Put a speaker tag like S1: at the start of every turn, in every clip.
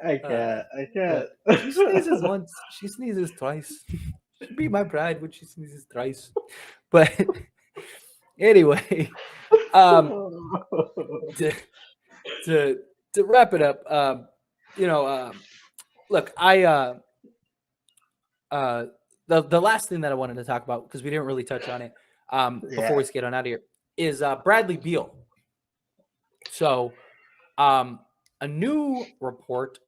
S1: I
S2: Uh,
S1: can't. I can't.
S2: but she sneezes once. She sneezes twice. She'd be my bride when she sneezes thrice. But anyway, um, to to to wrap it up, you know, look, uh, the last thing that I wanted to talk about because we didn't really touch on it before
S1: Yeah.
S2: we get on out of here is Bradley Beal. So, um, a new report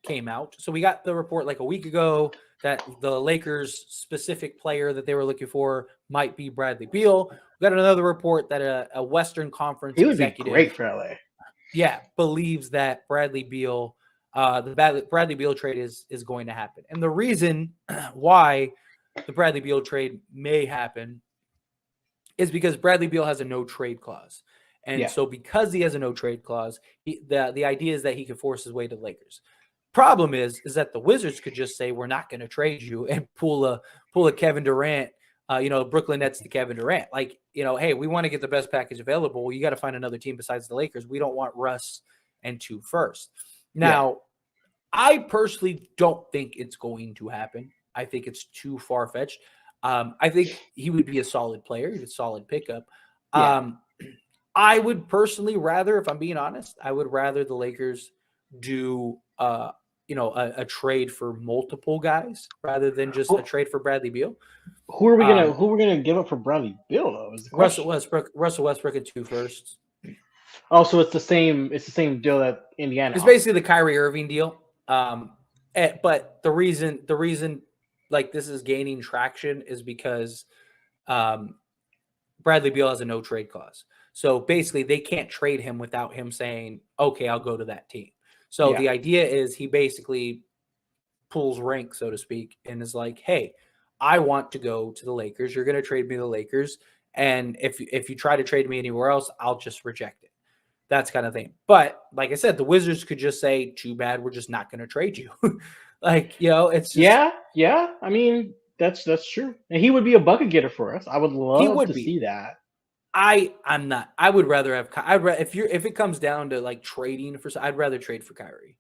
S2: came out. So we got the report like a week ago that the Lakers' specific player that they were looking for might be Bradley Beal. We got another report that a Western Conference
S1: He would be
S2: executive,
S1: great for LA.
S2: yeah, believes that Bradley Beal, Bradley Beal trade is going to happen. And the reason why the Bradley Beal trade may happen is because Bradley Beal has a no trade clause. And
S1: Yeah.
S2: so because he has a no trade clause, the idea is that he could force his way to the Lakers. Problem is that the Wizards could just say we're not going to trade you and pull a Kevin Durant, Brooklyn Nets to Kevin Durant. Like, hey, we want to get the best package available. Well, you got to find another team besides the Lakers. We don't want Russ and 2 firsts.
S1: Yeah.
S2: Now, I personally don't think it's going to happen. I think it's too far fetched. I think he would be a solid player. He's a solid pickup.
S1: Yeah.
S2: Um, I would personally rather, if I'm being honest, I would rather the Lakers do, a trade for multiple guys rather than just a
S1: Who,
S2: trade for Bradley Beal.
S1: who are we gonna
S2: Um,
S1: who are we gonna give up for Bradley Bill though? Is the
S2: Russell
S1: question.
S2: Westbrook, Russell Westbrook at 2 firsts.
S1: Oh, so it's the same. It's the same deal that Indiana
S2: It's
S1: offered.
S2: basically the Kyrie Irving deal. But the reason like this is gaining traction is because um, Bradley Beal has a no trade clause. So basically, they can't trade him without him saying, "Okay, I'll go to that team." So
S1: Yeah.
S2: the idea is he basically pulls rank, so to speak, and is like, "Hey, I want to go to the Lakers. You're going to trade me to the Lakers, and if you try to trade me anywhere else, I'll just reject it." That's kind of thing. But like I said, the Wizards could just say, "Too bad, we're just not going to trade you." It's just
S1: Yeah. Yeah. I mean, that's true. And he would be a bucket getter for us. I would
S2: he
S1: love
S2: would
S1: to
S2: be.
S1: see that.
S2: I'm not. I would rather have. If it comes down to like trading for, I'd rather trade for Kyrie.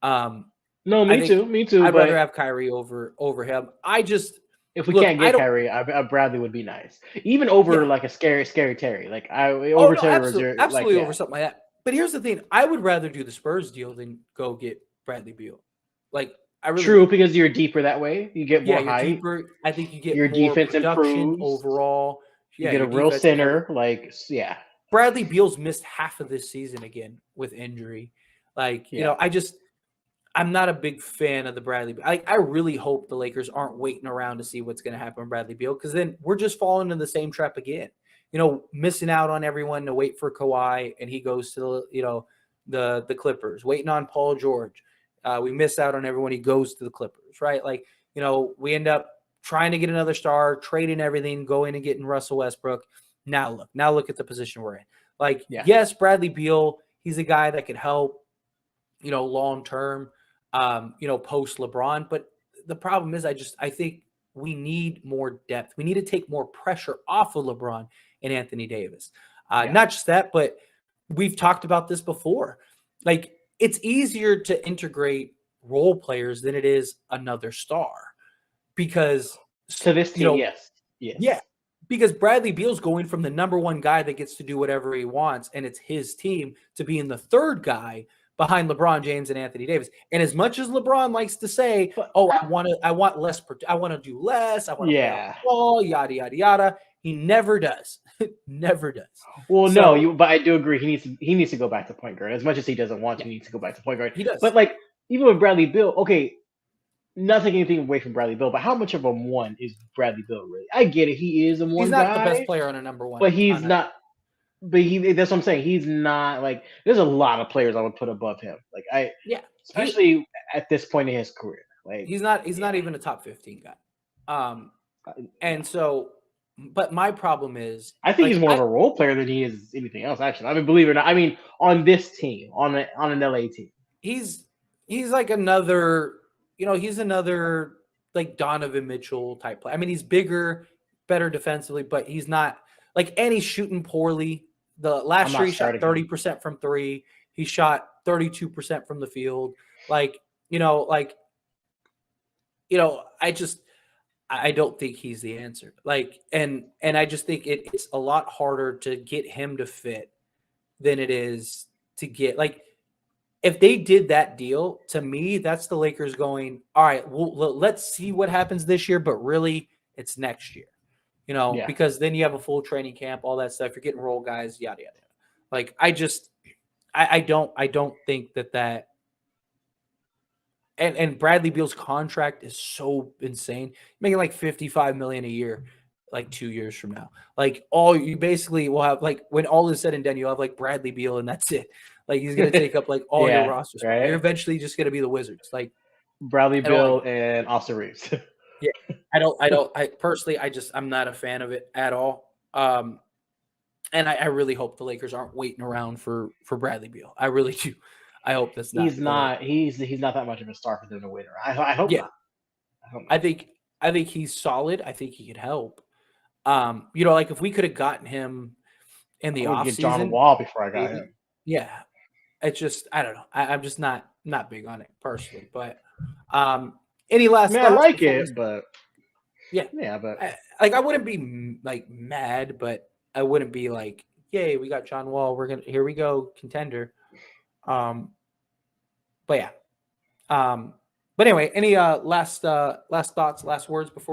S2: Um,
S1: No,
S2: I
S1: me
S2: think
S1: too. Me too.
S2: I'd rather
S1: But
S2: have Kyrie over him. I just
S1: if we
S2: look.
S1: can't
S2: I
S1: get
S2: don't.
S1: Kyrie, Bradley would be nice. Even over
S2: Yeah.
S1: like a scary Terry. Like I
S2: Oh
S1: over
S2: no,
S1: Terry
S2: absolutely,
S1: Rozier. Like
S2: absolutely over
S1: yeah.
S2: something like that. But here's the thing: I would rather do the Spurs deal than go get Bradley Beal. Like I really
S1: True,
S2: would.
S1: because you're deeper that way. You get
S2: Yeah,
S1: more
S2: you're
S1: height.
S2: deeper. I think you get
S1: Your
S2: more
S1: defense
S2: production
S1: improves.
S2: overall.
S1: You
S2: Yeah,
S1: get a
S2: your
S1: real
S2: defense and everything.
S1: center. Like yeah.
S2: Bradley Beal's missed half of this season again with injury. Like,
S1: Yeah.
S2: I'm not a big fan of the Bradley. I really hope the Lakers aren't waiting around to see what's going to happen with Bradley Beal because then we're just falling in the same trap again. Missing out on everyone to wait for Kawhi and he goes to the Clippers. Waiting on Paul George, we miss out on everyone. He goes to the Clippers, right? Like we end up trying to get another star, trading everything, going and getting Russell Westbrook. Now look at the position we're in. Like,
S1: Yeah.
S2: yes, Bradley Beal, he's a guy that could help, long term, post LeBron. But the problem is, I think we need more depth. We need to take more pressure off of LeBron and Anthony Davis.
S1: Yeah.
S2: Not just that, but we've talked about this before. Like, it's easier to integrate role players than it is another star because,
S1: To this
S2: you
S1: team,
S2: know,
S1: yes.
S2: yeah,
S1: Yes.
S2: because Bradley Beal's going from the number one guy that gets to do whatever he wants and it's his team to being the third guy behind LeBron James and Anthony Davis. And as much as LeBron likes to say,
S1: But
S2: "Oh, I want less, I want to do less, I want to play off
S1: yeah.
S2: the ball, yada yada yada," he never does. Never does.
S1: Well, no,
S2: So
S1: but I do agree he needs to go back to point guard. As much as he doesn't want to,
S2: yeah,
S1: he needs to go back to point guard.
S2: he
S1: But
S2: does.
S1: like even with Bradley Bill, okay, not taking anything away from Bradley Bill, but how much of a one is Bradley Bill really? I get it, he is a
S2: He's
S1: one
S2: not the best
S1: guy,
S2: player on a number
S1: but
S2: one
S1: he's
S2: on a
S1: not. But he that's what I'm saying. He's not like there's a lot of players I would put above him. Like
S2: yeah. He
S1: especially at this point in his career. Like
S2: he's not
S1: yeah,
S2: even a top 15 guy.
S1: yeah.
S2: And so but my problem is
S1: I think he's
S2: like
S1: more of a role player than he is anything else. Actually, I mean, believe it or not, I mean, on this team, on an LA team,
S2: he's he's like another, he's another like Donovan Mitchell type player. I mean, he's bigger, better defensively, but he's not like and he's shooting poorly. The
S1: I'm
S2: last year
S1: not
S2: he shot
S1: starting him.
S2: 30% from three. He shot 32% from the field. Like, you know, like, I don't think he's the answer. Like, and I just think it's a lot harder to get him to fit than it is to get like if they did that deal, to me, that's the Lakers going, all right, well, let's see what happens this year, but really it's next year,
S1: Yeah.
S2: because then you have a full training camp, all that stuff. You're getting role guys, yada, yada, yada. Like, I don't think that, and Bradley Beal's contract is so insane, making like 55 million a year, like 2 years from now. Like, all you basically will have, like, when all is said and done, you'll have like Bradley Beal, and that's it. Like, he's gonna take up like all your
S1: Yeah.
S2: roster spot. You're
S1: Right.
S2: eventually just gonna be the Wizards. Like,
S1: Bradley
S2: I don't like
S1: Bill
S2: it.
S1: and Austin Reeves.
S2: Yeah, I personally, I'm not a fan of it at all. And I really hope the Lakers aren't waiting around for Bradley Beal. I really do. I hope that's
S1: He's
S2: not the
S1: not. He's not that much of a star for them to win. I hope
S2: yeah.
S1: not. I hope
S2: I
S1: not.
S2: think I think he's solid. I think he could help. Like if we could have gotten him in
S1: I
S2: the
S1: would
S2: off
S1: get John
S2: season,
S1: Wall before I got
S2: maybe.
S1: him.
S2: Yeah, it's just I don't know. I'm just not big on it personally. But any
S1: I
S2: last
S1: mean, I
S2: thoughts
S1: like
S2: before we?
S1: it, but
S2: Yeah,
S1: yeah, but
S2: I wouldn't be like mad, but I wouldn't be like, yay, we got John Wall. Here we go, contender. Um, but yeah. But anyway, any last thoughts, last words before we